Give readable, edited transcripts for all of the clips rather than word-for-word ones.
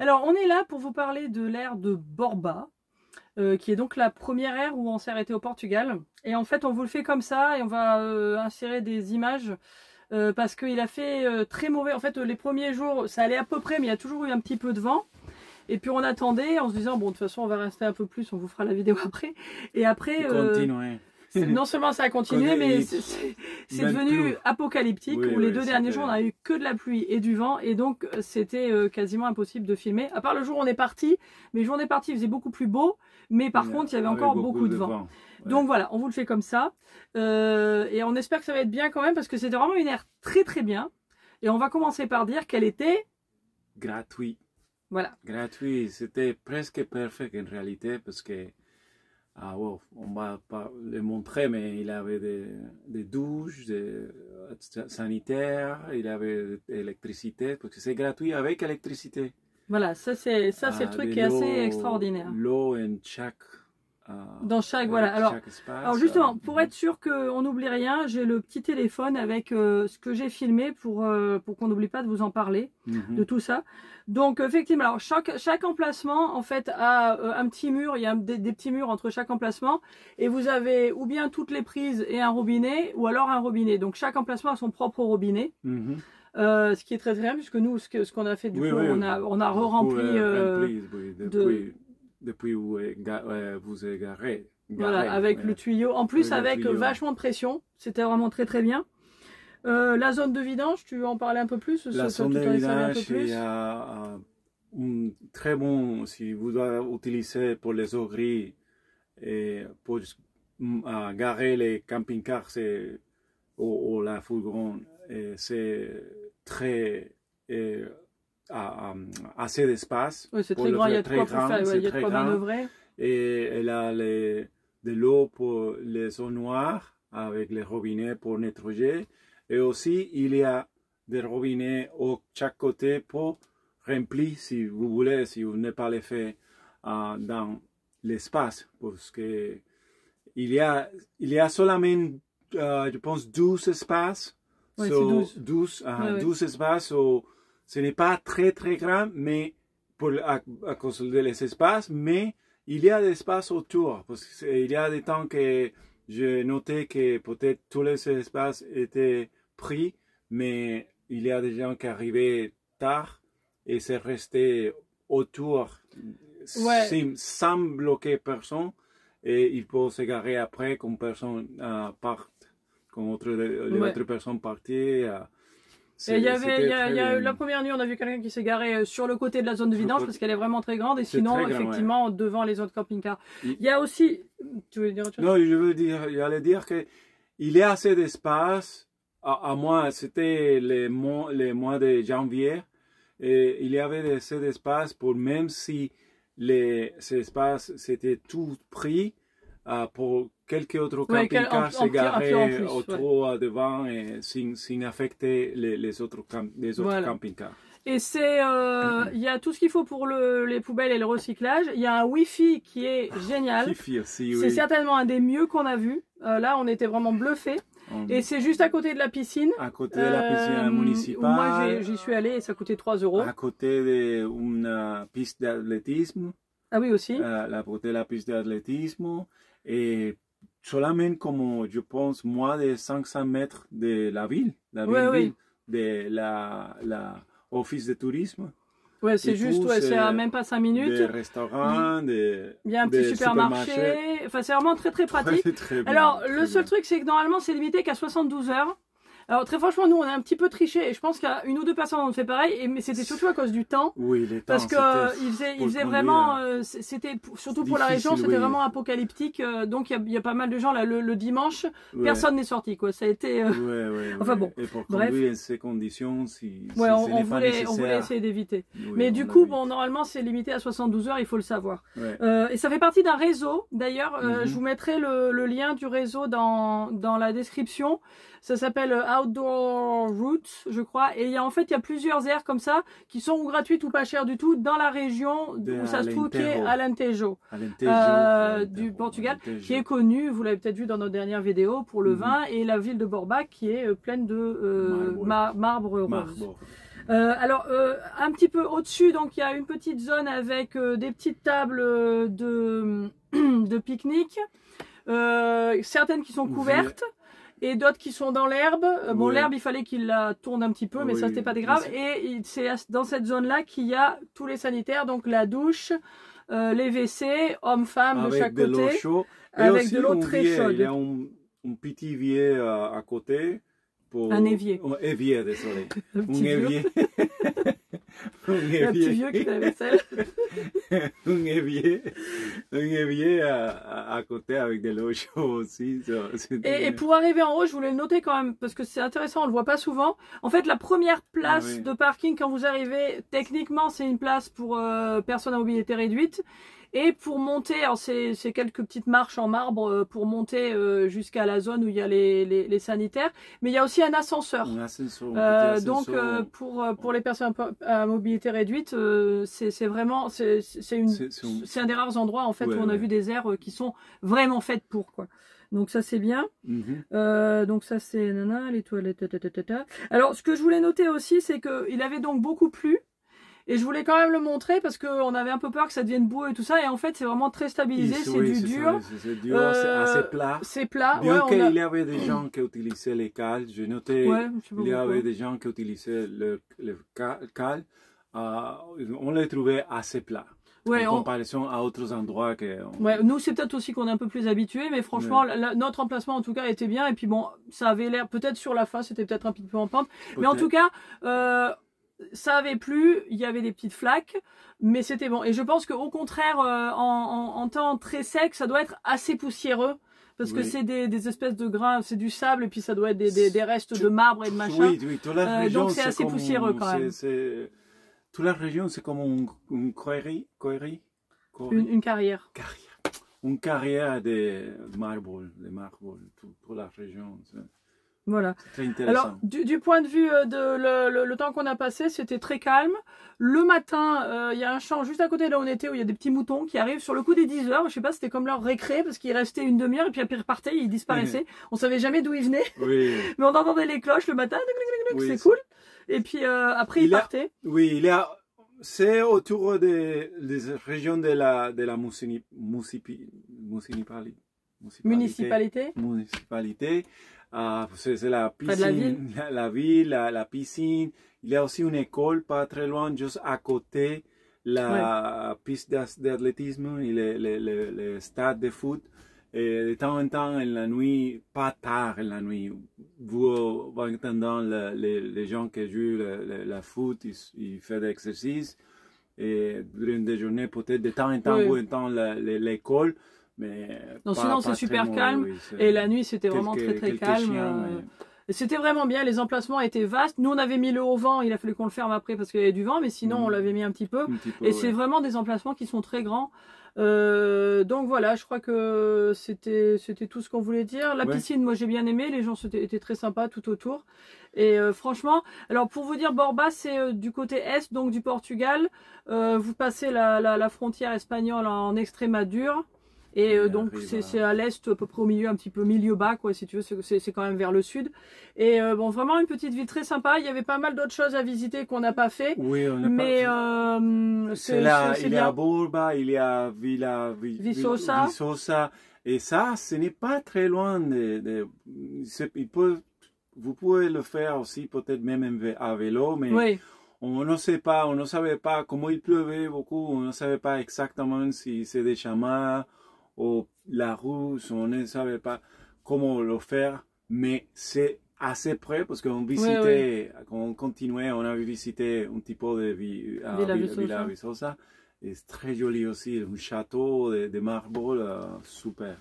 Alors, on est là pour vous parler de l'aire de Borba, qui est donc la première aire où on s'est arrêté au Portugal. Et en fait, on vous le fait comme ça et on va insérer des images parce qu'il a fait très mauvais. En fait, les premiers jours, ça allait à peu près, mais il y a toujours eu un petit peu de vent. Et puis on attendait en se disant, bon, de toute façon, on va rester un peu plus, on vous fera la vidéo après. Et après, non seulement ça a continué, mais c'est devenu apocalyptique, où les deux derniers jours, on a eu que de la pluie et du vent, et donc c'était quasiment impossible de filmer. À part le jour où on est parti, mais le jour où on est parti, il faisait beaucoup plus beau, mais par contre, il y avait encore beaucoup de vent. Ouais. Donc voilà, on vous le fait comme ça, et on espère que ça va être bien quand même, parce que c'était vraiment une aire très très bien. Et on va commencer par dire qu'elle était... gratuite. Voilà. Gratuit, c'était presque parfait en réalité parce que, on va pas le montrer, mais il avait des douches, des sanitaires, il avait de l'électricité, parce que c'est gratuit avec électricité. Voilà, ça c'est le truc qui est assez extraordinaire. L'eau en chaque... dans chaque, voilà. Alors justement, pour être sûr qu'on n'oublie rien, j'ai le petit téléphone avec ce que j'ai filmé pour qu'on n'oublie pas de vous en parler, de tout ça. Donc effectivement, alors chaque emplacement en fait a un petit mur, il y a des petits murs entre chaque emplacement, et vous avez ou bien toutes les prises et un robinet, ou alors un robinet. Donc chaque emplacement a son propre robinet. Ce qui est très bien, puisque nous, ce qu'on a fait, du coup, on a re-rempli depuis où vous êtes garé. Voilà, avec le tuyau. En plus, avec vachement de pression. C'était vraiment très très bien. La zone de vidange, tu veux en parler un peu plus? La zone de vidange, il y a un très bon, si vous utilisez pour les eaux grises et pour garer les camping-cars ou la fourgon, c'est très... assez d'espace. Oui, c'est très grand, il y a de quoi faire, il y a de quoi manœuvrer. Et elle a de l'eau pour les zones noires avec les robinets pour nettoyer. Et aussi, il y a des robinets de chaque côté pour remplir, si vous voulez, si vous n'avez pas les fait dans l'espace. Parce que il y a seulement, je pense, 12 espaces. Oui, c'est 12 espaces. Ce n'est pas très très grand, mais à cause des espaces, mais il y a des espaces autour. Parce qu'il y a des temps que j'ai noté que peut-être tous les espaces étaient pris, mais il y a des gens qui arrivaient tard et c'est resté autour sans bloquer personne, et il peut se garer après quand personne part, quand l'autre personne partait. Et la première nuit, on a vu quelqu'un qui s'est garé sur le côté de la zone de vidange parce qu'elle est vraiment très grande, et sinon, effectivement, devant les autres camping-cars. Il y a aussi... Tu veux dire autre chose? Non, j'allais dire qu'il y a assez d'espace. À moi, c'était les mois de janvier, et il y avait assez d'espace pour, même si ces espaces c'était tout pris, pour quelques autres camping-cars se garer autour devant et sans affecter les autres camping-cars. Et il y a tout ce qu'il faut pour les poubelles et le recyclage. Il y a un Wi-Fi qui est génial. C'est certainement un des mieux qu'on a vu. Là, on était vraiment bluffés. Et c'est juste à côté de la piscine. À côté de la piscine municipale. Moi, j'y suis allé et ça coûtait 3 €. À côté d'une piste d'athlétisme. Ah oui, aussi. À côté de la piste d'athlétisme. Et seulement comme, je pense, moins de 500 mètres de la ville. De l'office de tourisme. Ouais, c'est juste, c'est à même pas 5 minutes. Des restaurants, il y a un petit supermarché. Enfin, c'est vraiment très très pratique. Alors, le seul truc, c'est que normalement, c'est limité qu'à 72 heures. Alors, très franchement, nous, on a un petit peu triché, et je pense qu'il y a une ou deux personnes qui ont fait pareil, mais c'était surtout à cause du temps. Oui, les temps. Parce qu'il faisait vraiment, c'était surtout pour la région, c'était vraiment apocalyptique. Donc, il y a pas mal de gens là, le dimanche, personne n'est sorti, quoi. Ça a été. Enfin bon. Et pour conduire ces conditions, on voulait essayer d'éviter. Mais du coup, bon, normalement, c'est limité à 72 heures, il faut le savoir. Et ça fait partie d'un réseau. D'ailleurs, je vous mettrai le lien du réseau dans la description. Ça s'appelle Outdoor Routes, je crois. Et en fait, il y a plusieurs aires comme ça qui sont ou gratuites ou pas chères du tout dans la région où ça se trouve, qui est Alentejo, du Portugal, qui est connu, vous l'avez peut-être vu dans notre dernière vidéo, pour le vin, et la ville de Borba qui est pleine de marbre rose. Un petit peu au-dessus, donc il y a une petite zone avec des petites tables de pique-nique, certaines qui sont couvertes et d'autres qui sont dans l'herbe. Bon, l'herbe, il fallait qu'il la tourne un petit peu, mais ça, c'était pas grave. Et c'est dans cette zone-là qu'il y a tous les sanitaires, donc la douche, les WC, hommes-femmes de chaque côté, avec de l'eau très chaude. Il y a un petit évier à côté. Un évier. Un évier, désolé. Un évier. Un petit vieux qui fait la vaisselle. un évier à côté avec de l'eau chaude aussi. Et pour arriver en haut, je voulais le noter quand même, parce que c'est intéressant, on le voit pas souvent. En fait, la première place de parking, quand vous arrivez, techniquement, c'est une place pour personnes à mobilité réduite. Et pour monter, alors c'est quelques petites marches en marbre pour monter jusqu'à la zone où il y a les sanitaires, mais il y a aussi un ascenseur. Un ascenseur, donc pour les personnes à mobilité réduite, c'est vraiment c'est un des rares endroits en fait où on a vu des aires qui sont vraiment faites pour quoi. Donc ça c'est bien. Donc ça c'est les toilettes. Alors ce que je voulais noter aussi, c'est que il avait donc beaucoup plu. Et je voulais quand même le montrer parce qu'on avait un peu peur que ça devienne boueux et tout ça. Et en fait, c'est vraiment très stabilisé. C'est du dur. C'est dur, c'est assez plat. C'est plat. Bien qu'il y avait des gens qui utilisaient les cales. J'ai noté qu'il y avait des gens qui utilisaient le cale. On les trouvait assez plats. En comparaison à d'autres endroits. Nous, c'est peut-être aussi qu'on est un peu plus habitués. Mais franchement, notre emplacement, en tout cas, était bien. Et puis bon, ça avait l'air, peut-être sur la fin, c'était peut-être un petit peu en pente. Mais en tout cas... ça avait plu, il y avait des petites flaques, mais c'était bon. Et je pense qu'au contraire, en temps très sec, ça doit être assez poussiéreux. Parce que c'est des espèces de grains, c'est du sable, et puis ça doit être des restes de marbre et de machin. Toute la région, donc c'est assez poussiéreux quand même. Toute la région, c'est comme une carrière. Une carrière. Une carrière de marbre, toute la région. Voilà. Très intéressant. Alors, du point de vue de le temps qu'on a passé, c'était très calme. Le matin, il y a un champ juste à côté de là où on était, où il y a des petits moutons qui arrivent sur le coup des 10 heures. Je sais pas, c'était comme leur récré, parce qu'ils restaient une demi-heure, et puis après ils repartaient, ils disparaissaient. On savait jamais d'où ils venaient. Mais on entendait les cloches le matin, c'est cool. Et puis après, ils partaient. C'est autour des régions de la municipalité. C'est la piscine, la ville, la piscine. Il y a aussi une école pas très loin, juste à côté, la piste d'athlétisme et le stade de foot. Et de temps en temps, en la nuit, pas tard en la nuit, vous entendez les gens qui jouent la foot, ils font des exercices. Et durant des journées, peut-être de temps en temps, vous entendez l'école. Non, sinon c'est super calme et la nuit c'était vraiment très calme. C'était vraiment bien, les emplacements étaient vastes. Nous on avait mis le haut vent, il a fallu qu'on le ferme après parce qu'il y avait du vent, mais sinon on l'avait mis un petit peu. Et c'est vraiment des emplacements qui sont très grands. Donc voilà, je crois que c'était tout ce qu'on voulait dire. La piscine, moi j'ai bien aimé, les gens étaient très sympas tout autour. Et franchement, alors pour vous dire, Borba c'est du côté est donc du Portugal. Vous passez la frontière espagnole en Extrémadure. Et donc c'est à l'est, à peu près au milieu, un petit peu milieu bas quoi, si tu veux, c'est quand même vers le sud. Et bon, vraiment une petite ville très sympa. Il y avait pas mal d'autres choses à visiter qu'on n'a pas fait. Oui, on n'a pas fait. Il y a Borba, il y a Viçosa. Et ça, ce n'est pas très loin vous pouvez le faire aussi, peut-être même à vélo, mais on ne sait pas, on ne savait pas comment il pleuvait beaucoup, on ne savait pas exactement si c'est des chemins ou la rue, on ne savait pas comment le faire, mais c'est assez près parce qu'on visitait, on continuait, on avait visité un petit peu de Villa Viçosa, et c'est très joli aussi, un château de marbre, super.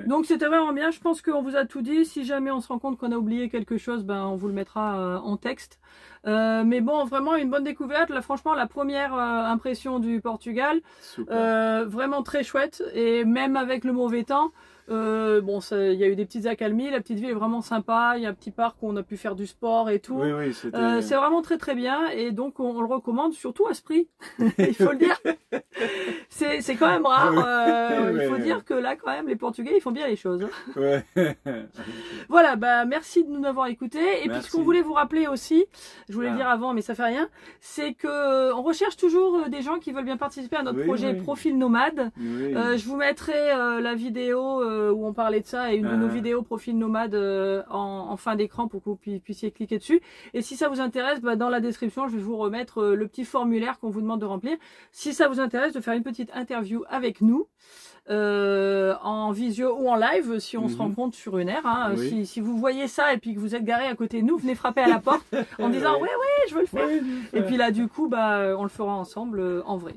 Donc c'était vraiment bien, je pense qu'on vous a tout dit. Si jamais on se rend compte qu'on a oublié quelque chose, ben on vous le mettra en texte. Mais bon, vraiment une bonne découverte. Là, franchement, la première impression du Portugal, vraiment très chouette. Et même avec le mauvais temps, Bon, il y a eu des petites accalmies, la petite ville est vraiment sympa, il y a un petit parc où on a pu faire du sport et tout. Oui, oui, c'est vraiment très très bien et donc on le recommande surtout à ce prix, il faut le dire. C'est quand même rare, il faut dire que là quand même les Portugais ils font bien les choses. Ouais. Voilà, bah merci de nous avoir écoutés et puis ce qu'on voulait vous rappeler aussi, je voulais le dire avant mais ça fait rien, c'est que on recherche toujours des gens qui veulent bien participer à notre projet Profil Nomade. Je vous mettrai la vidéo où on parlait de ça et une de nos vidéos Profil Nomade en fin d'écran pour que vous puissiez cliquer dessus. Et si ça vous intéresse, bah, dans la description, je vais vous remettre le petit formulaire qu'on vous demande de remplir. Si ça vous intéresse de faire une petite interview avec nous, en visio ou en live, si on se rencontre sur une aire. Hein, si vous voyez ça et puis que vous êtes garé à côté de nous, venez frapper à la porte en disant ouais, je veux le faire. Et puis là, du coup, bah, on le fera ensemble en vrai.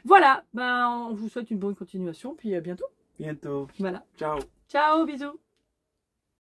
Voilà, ben, on vous souhaite une bonne continuation, puis à bientôt. Bientôt. Voilà. Ciao. Ciao, bisous.